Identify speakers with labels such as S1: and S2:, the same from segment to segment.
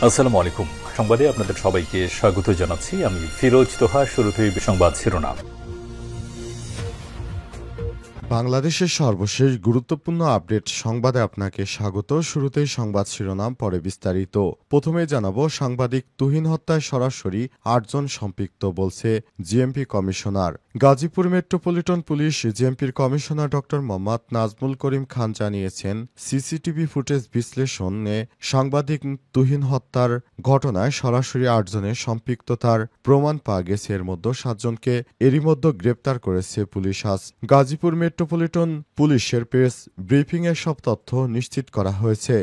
S1: আসসালামু আলাইকুম। সংবাদে আপনাদের সবাইকে স্বাগত জানাচ্ছি। আমি ফিরোজ তোহা। শুরুতেই সংবাদ শিরোনাম।
S2: বাংলাদেশের সর্বশেষ গুরুত্বপূর্ণ আপডেট সংবাদে আপনাকে স্বাগত। শুরুতেই সংবাদ শিরোনাম, পরে বিস্তারিত। প্রথমে জানাবো, সাংবাদিক তুহিন হত্যায় সরাসরি ৮ জন সম্পৃক্ত বলছে GMP commissioner. Gazipur metropolitan police জিএমপির কমিশনার ড মোহাম্মদ নাজমুল করিম খান জানিয়েছেন, সিসিটিভি ফুটেজ বিশ্লেষণে সাংবাদিক তুহিন হত্যার ঘটনায় সরাসরি ৮ জনের সম্পৃক্ততার প্রমাণ পাওয়া গেছে। এর মধ্যে ৭ জনকে এরই মধ্যে গ্রেপ্তার করেছে পুলিশ। আজ গাজীপুর মেট্রোপলিটন পুলিশের প্রেস ব্রিফিংয়ে সব তথ্য নিশ্চিত করা হয়েছে।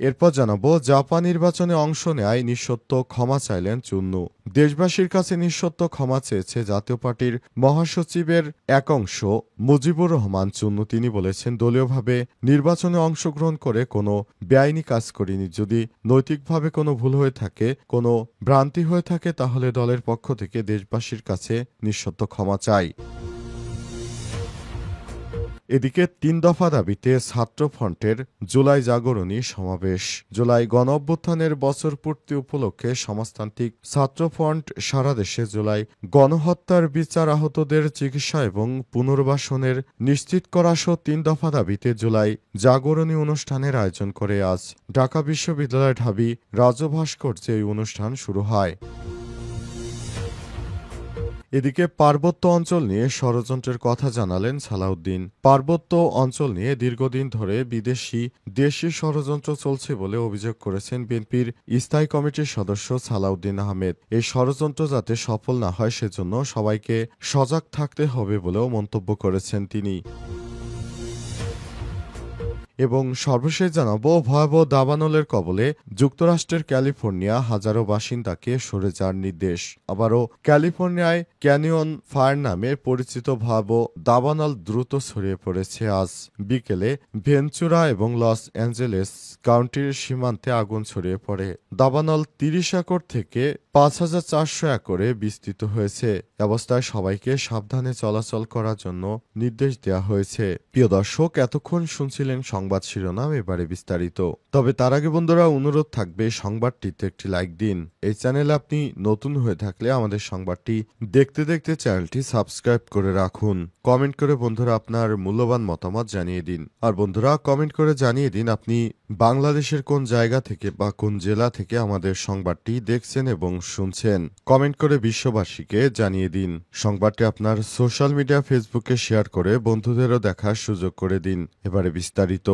S2: এরপর জানাবো, জাপান নির্বাচনে অংশ নেয় নিঃশর্ত ক্ষমা চাইলেন চুন্নু। দেশবাসীর কাছে নিঃশর্ত ক্ষমা চেয়েছে জাতীয় পার্টির মহাসচিবের এক অংশ মুজিবুর রহমান চুন্নু। তিনি বলেছেন, দলীয়ভাবে নির্বাচনে অংশগ্রহণ করে কোনো বেআইনি কাজ করিনি। যদি নৈতিকভাবে কোনো ভুল হয়ে থাকে, কোনো ভ্রান্তি হয়ে থাকে, তাহলে দলের পক্ষ থেকে দেশবাসীর কাছে নিঃশর্ত ক্ষমা চাই। এদিকে ৩ দফা দাবিতে ছাত্রফ্রন্টের জুলাই জাগরণী সমাবেশ। জুলাই গণঅভ্যুত্থানের বছর পূর্তি উপলক্ষে সমাজতান্ত্রিক ছাত্রফ্রন্ট সারা দেশে জুলাই গণহত্যার বিচার, আহতদের চিকিৎসা এবং পুনর্বাসনের নিশ্চিত করা সহ ৩ দফা দাবিতে জুলাই জাগরণী অনুষ্ঠানের আয়োজন করে। আজ ঢাকা বিশ্ববিদ্যালয়ের ঢাবি রাজভাস্কর্যে এই অনুষ্ঠান শুরু হয়। এদিকে পার্বত্য অঞ্চল নিয়ে ষড়যন্ত্রের কথা জানালেন সালাউদ্দিন। পার্বত্য অঞ্চল নিয়ে দীর্ঘদিন ধরে দেশি ষড়যন্ত্র চলছে বলে অভিযোগ করেছেন বিএনপির স্থায়ী কমিটির সদস্য সালাউদ্দিন আহমেদ। এই ষড়যন্ত্র যাতে সফল না হয়, সেজন্য সবাইকে সজাগ থাকতে হবে বলেও মন্তব্য করেছেন তিনি। এবং সর্বশেষ জানাবো, ভয়াবহ দাবানলের কবলে যুক্তরাষ্ট্রের ক্যালিফোর্নিয়া, হাজারো বাসিন্দাকে সরে যাওয়ার নির্দেশ। আবারও ক্যালিফোর্নিয়ায় ক্যানিয়ন ফায়ার নামে পরিচিত ভয়াবহ দাবানল দ্রুত ছড়িয়ে পড়েছে। আজ বিকেলে ভেঞ্চুরা এবং লস অ্যাঞ্জেলেস কাউন্টির সীমান্তে আগুন ছড়িয়ে পড়ে। দাবানল ৩০ একর থেকে ৫,৪০০ একরে বিস্তৃত হয়েছে। অবস্থায় সবাইকে সাবধানে চলাচল করার জন্য নির্দেশ দেওয়া হয়েছে। প্রিয় দর্শক, এতক্ষণ শুনছিলেন সংবাদ শিরোনাম, এবারে বিস্তারিত। তবে তার আগে বন্ধুরা, অনুরোধ থাকবে সংবাদটিতে একটি লাইক দিন। এই চ্যানেলে আপনি নতুন হয়ে থাকলে আমাদের সংবাদটি দেখতে দেখতে চ্যানেলটি সাবস্ক্রাইব করে রাখুন। কমেন্ট করে বন্ধুরা আপনার মূল্যবান মতামত জানিয়ে দিন। আর বন্ধুরা, কমেন্ট করে জানিয়ে দিন আপনি বাংলাদেশের কোন জায়গা থেকে বা কোন জেলা থেকে আমাদের সংবাদটি দেখছেন এবং শুনছেন। কমেন্ট করে বিশ্ববাসীকে জানিয়ে দিন। সংবাদটি আপনার সোশ্যাল মিডিয়া ফেসবুকে শেয়ার করে বন্ধুদেরও দেখার সুযোগ করে দিন। এবারে বিস্তারিত।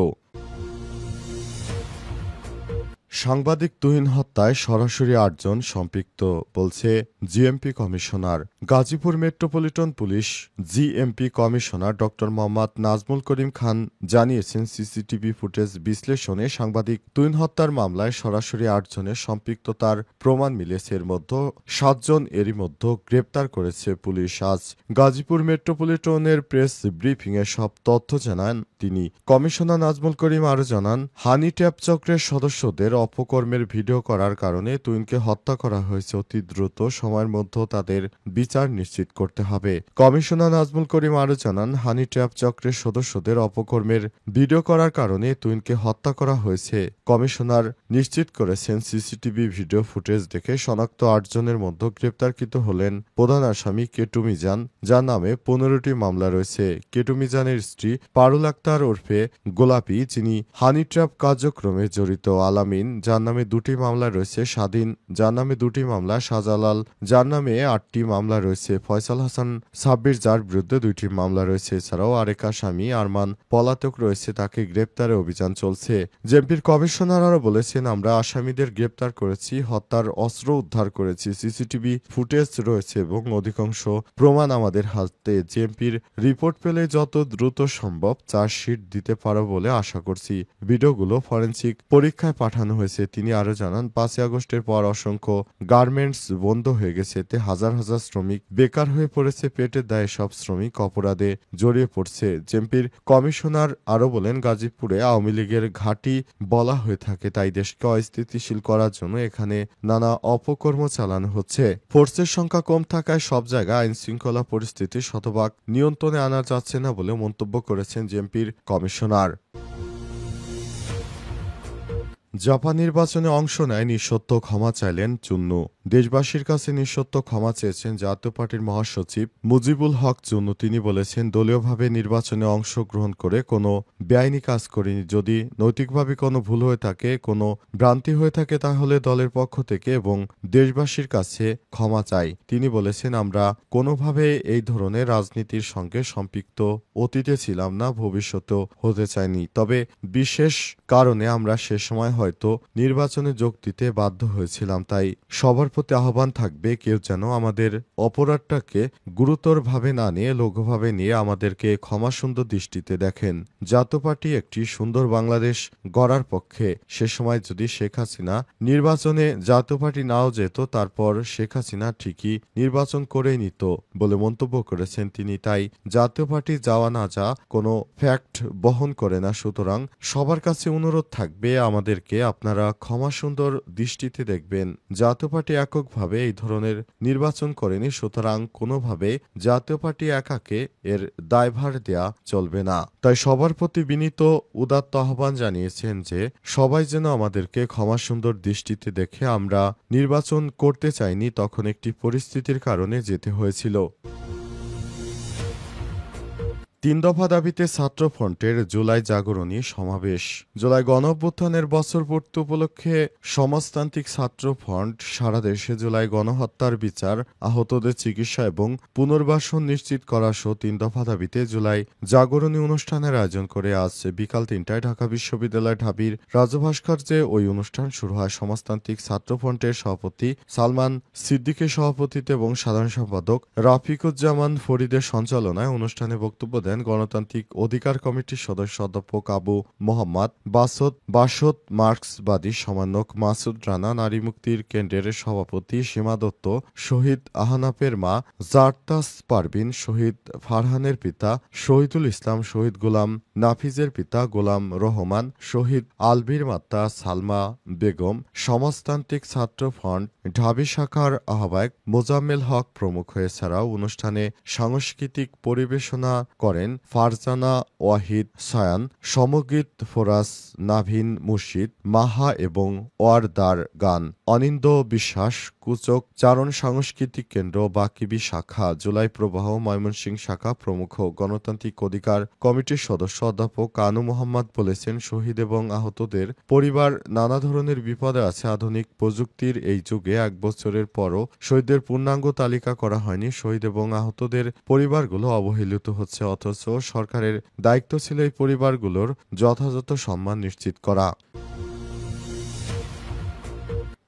S2: সাংবাদিক তুহিন হত্যায় সরাসরি ৮ জন সম্পৃক্ত বলছে GMP commissioner. Gazipur metropolitan police GMP commissioner ড মোহাম্মদ নাজমুল করিম খান জানিয়েছেন, সিসিটিভি ফুটেজ বিশ্লেষণে সাংবাদিক তুহিন হত্যার মামলায় সরাসরি ৮ জনের সম্পৃক্ততার প্রমাণ মিলেছে। এর মধ্যে ৭ জন এরই মধ্যে গ্রেপ্তার করেছে পুলিশ। আজ গাজীপুর মেট্রোপলিটনের প্রেস ব্রিফিংয়ে সব তথ্য জানান তিনি। কমিশনার নাজমুল করিম আরও জানান, হানি ট্যাপ চক্রের সদস্যদের অপকর্মের ভিডিও করার কারণে তুহিনকে হত্যা করা হয়েছে। অতি দ্রুত সময়ের মধ্যে তাদের বিচার নিশ্চিত করতে হবে। কমিশনার নাজমুল করিম আরও জানান, হানি ট্যাপ চক্রের সদস্যদের অপকর্মের ভিডিও করার কারণে তুহিনকে হত্যা করা হয়েছে। কমিশনার নিশ্চিত করেছেন, সিসিটিভি ভিডিও ফুটেজ দেখে শনাক্ত ৮ জনের মধ্যে গ্রেপ্তারকৃত হলেন প্রধান আসামি কেটু মিজান, যার নামে ১৫টি মামলা রয়েছে। কেটু মিজানের স্ত্রী পারুল আক্তার ওরফে গোলাপি, যিনি হানি ট্র্যাপ কার্যক্রমে জড়িত, আলামিন, যার নামে ২টি মামলা রয়েছে, স্বাধীন, যার নামে ২টি মামলা, শাহজালাল, যার নামে ৮টি মামলা রয়েছে, ফয়সাল হাসান সাব্বির, যার বিরুদ্ধে ২টি মামলা রয়েছে। এছাড়াও আরেক আসামি আরমান পলাতক রয়েছে, তাকে গ্রেপ্তারে অভিযান চলছে। জেএমপির কমিশনার আরও বলেছেন, আমরা আসামিদের গ্রেপ্তার করেছি, হত্যার অস্ত্র উদ্ধার করেছি, সিসিটিভি ফুটেজ রয়েছে এবং অধিকাংশ প্রমাণ আমাদের হাতে। জেএমপির রিপোর্ট পেলে যত দ্রুত সম্ভব চার্জশিট দিতে পারব বলে আশা করছি। ভিডিওগুলো ফরেনসিক পরীক্ষায় পাঠানো হয়েছে। তিনি আরও জানান, ৫ই আগস্টের পর অসংখ্য গার্মেন্টস বন্ধ হয়ে গেছে। এতে হাজার হাজার শ্রমিক বেকার হয়ে পড়েছে। পেটের দায়ে সব শ্রমিক অপরাধে জড়িয়ে পড়ছে। জেএমপির কমিশনার আরও বলেন, গাজীপুরে আওয়ামী লীগের ঘাঁটি বলা হয়ে থাকে, তাই দেশকে অস্থিতিশীল করার জন্য এখানে নানা অপকর্ম চালানো হচ্ছে। ফোর্সের সংখ্যা কম থাকায় সব জায়গায় আইন শৃঙ্খলা পরিস্থিতি শতভাগ নিয়ন্ত্রণে আনা যাচ্ছে না বলে মন্তব্য করেছেন জেএমপির কমিশনার। জাপান নির্বাচনে অংশ নেয় নিঃশর্ত ক্ষমা চাইলেন চুন্নু। দেশবাসীর কাছে নিঃশর্ত ক্ষমা চেয়েছেন জাতীয় পার্টির মহাসচিব মুজিবুল হক চুন্নু। তিনি বলেছেন, দলীয়ভাবে নির্বাচনে অংশগ্রহণ করে কোনো বেআইনি কাজ করিনি। যদি নৈতিকভাবে কোনো ভুল হয়ে থাকে, কোনো ভ্রান্তি হয়ে থাকে, তাহলে দলের পক্ষ থেকে এবং দেশবাসীর কাছে ক্ষমা চাই। তিনি বলেছেন, আমরা কোনোভাবে এই ধরনের রাজনীতির সঙ্গে সম্পৃক্ত অতীতে ছিলাম না, ভবিষ্যতেও হতে চাইনি। তবে বিশেষ কারণে আমরা সে সময় হয়তো নির্বাচনে যোগ দিতে বাধ্য হয়েছিলাম। তাই সবার প্রতি আহ্বান থাকবে, কেউ যেন আমাদের অপরাধটাকে গুরুতরভাবে না নিয়ে লঘুভাবে নিয়ে আমাদেরকে ক্ষমাসুন্দর দৃষ্টিতে দেখেন। জাতীয় পার্টি একটি সুন্দর বাংলাদেশ গড়ার পক্ষে। সে সময় যদি শেখ হাসিনা নির্বাচনে জাতীয় পার্টি নাও যেত, তারপর শেখ হাসিনা ঠিকই নির্বাচন করে নিত বলে মন্তব্য করেছেন তিনি। তাই জাতীয় পার্টি যাওয়া না যা কোনো ফ্যাক্ট বহন করে না। সুতরাং সবার কাছে অনুরোধ থাকবে, আমাদেরকে আপনারা ক্ষমাসুন্দর দৃষ্টিতে দেখবেন। জাতীয় পার্টি এককভাবে এই ধরনের নির্বাচন করেনি, সুতরাং কোনোভাবে জাতীয় পার্টি একাকে এর দায়ভার দেয়া চলবে না। তাই সবার প্রতি বিনীত উদাত্ত আহ্বান জানিয়েছেন যে সবাই যেন আমাদেরকে ক্ষমাসুন্দর দৃষ্টিতে দেখে। আমরা নির্বাচন করতে চাইনি, তখন একটি পরিস্থিতির কারণে যেতে হয়েছিল। ৩ দফা দাবিতে ছাত্রফ্রন্টের জুলাই জাগরণী সমাবেশ। জুলাই গণঅভ্যুত্থানের বছর পূর্তি উপলক্ষে সমাজতান্ত্রিক ছাত্রফ্রন্ট সারা দেশে জুলাই গণহত্যার বিচার, আহতদের চিকিৎসা এবং পুনর্বাসন নিশ্চিত করা সহ ৩ দফা দাবিতে জুলাই জাগরণী অনুষ্ঠানের আয়োজন করে আজ বিকাল ৩টায় ঢাকা বিশ্ববিদ্যালয় ঢাবির রাজভাস্কর্যে ওই অনুষ্ঠান শুরু হয়। সমাজতান্ত্রিক ছাত্রফ্রন্টের সভাপতি সালমান সিদ্দিকের সভাপতিত্বে এবং সাধারণ সম্পাদক রাফিকুজ্জামান ফরিদের সঞ্চালনায় অনুষ্ঠানে বক্তব্য দেন গণতান্ত্রিক অধিকার কমিটির সদস্য অধ্যাপক আবু মোহাম্মদ বাসদ, মার্ক্সবাদী সমন্বয়ক মাসুদ রানা, নারী মুক্তির কেন্দ্রের সভাপতি সীমা দত্ত, শহীদ আহনাফের মা জারতাস পারভিন, শহীদ ফারহানের পিতা শহীদুল ইসলাম, শহীদ গোলাম নাফিজের পিতা গোলাম রহমান, শহীদ আলবির মাতা সালমা বেগম, সমাজতান্ত্রিক ছাত্র ফ্রন্ট ঢাবি শাখার আহ্বায়ক মোজাম্মেল হক প্রমুখ। এছাড়াও অনুষ্ঠানে সাংস্কৃতিক পরিবেশনা করেন ফারজানা ওয়াহিদ সায়ান, সমগীত ফোরাস, নাভিন মুর্শিদ, মাহা এবং ওয়ারদার গান, অনিন্দ বিশ্বাস, কুচক চারণ সাংস্কৃতিক কেন্দ্র, বাকিবি শাখা, জুলাই প্রবাহ ময়মনসিংহ শাখা প্রমুখ। গণতান্ত্রিক অধিকার কমিটির সদস্য অধ্যাপক কানু মোহাম্মদ বলেছেন, শহীদ এবং আহতদের পরিবার নানা ধরনের বিপদে আছে। আধুনিক প্রযুক্তির এই যুগে ১ বছরের পরও শহীদদের পূর্ণাঙ্গ তালিকা করা হয়নি। শহীদ এবং আহতদের পরিবারগুলো অবহেলিত হচ্ছে, অথচ সরকারের দায়িত্ব ছিল এই পরিবারগুলোর যথাযথ সম্মান নিশ্চিত করা।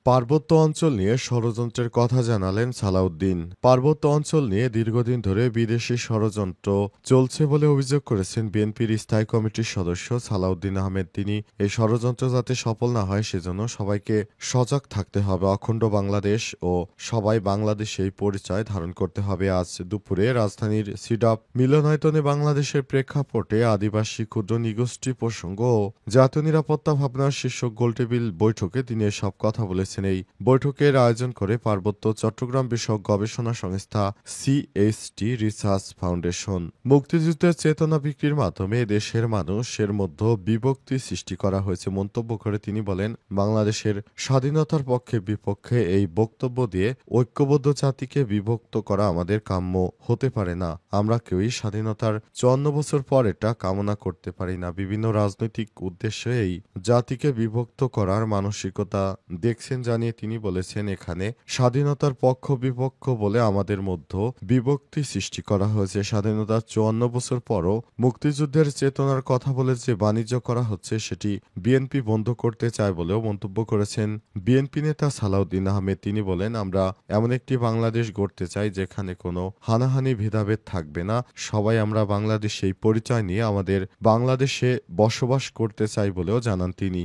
S2: পার্বত্য অঞ্চল নিয়ে ষড়যন্ত্রের কথা জানালেন সালাউদ্দিন। পার্বত্য অঞ্চল নিয়ে দীর্ঘদিন ধরে বিদেশি ষড়যন্ত্র চলছে বলে অভিযোগ করেছেন বিএনপির স্থায়ী কমিটির সদস্য সালাউদ্দিন আহমেদ। তিনি এই ষড়যন্ত্র যাতে সফল না হয় সেজন্য সবাইকে সজাগ থাকতে হবে। অখণ্ড বাংলাদেশ ও সবাই বাংলাদেশেই পরিচয় ধারণ করতে হবে। আজ দুপুরে রাজধানীর সিডাপ মিলনায়তনে বাংলাদেশের প্রেক্ষাপটে আদিবাসী ক্ষুদ্র নিগোষ্ঠী প্রসঙ্গ ও জাতীয় নিরাপত্তা ভাবনার শীর্ষক গোলটেবিল বৈঠকে তিনি এসব কথা বলেছেন। এই বৈঠকের আয়োজন করে পার্বত্য চট্টগ্রাম বিষয়ক গবেষণা সংস্থা সিএসটি রিসার্চ ফাউন্ডেশন। মুক্তিযুদ্ধের চেতনা বিক্রির মাধ্যমে দেশের মানুষের মধ্যে বিভক্তি সৃষ্টি করা হয়েছে মন্তব্য করে তিনি বলেন, বাংলাদেশের স্বাধীনতার পক্ষে বিপক্ষে এই বক্তব্য দিয়ে ঐক্যবদ্ধ জাতিকে বিভক্ত করা আমাদের কাম্য হতে পারে না। আমরা কেউই স্বাধীনতার ৫৪ বছর পর এটা কামনা করতে পারি না। বিভিন্ন রাজনৈতিক উদ্দেশ্যে এই জাতিকে বিভক্ত করার মানসিকতা দেখছেন জানিয়ে তিনি বলেছেন, এখানে স্বাধীনতার পক্ষ বিপক্ষ বলে আমাদের মধ্যে বিভক্তি সৃষ্টি করা হয়েছে। স্বাধীনতার ৫৪ বছর পরও মুক্তিযুদ্ধের চেতনার কথা বলে যে বাণিজ্য করা হচ্ছে সেটি বিএনপি বন্ধ করতে চায় বলেও মন্তব্য করেছেন বিএনপি নেতা সালাউদ্দিন আহমেদ। তিনি বলেন, আমরা এমন একটি বাংলাদেশ গড়তে চাই যেখানে কোনো হানাহানি ভেদাভেদ থাকবে না। সবাই আমরা বাংলাদেশ এই পরিচয় নিয়ে আমাদের বাংলাদেশে বসবাস করতে চাই বলেও জানান তিনি।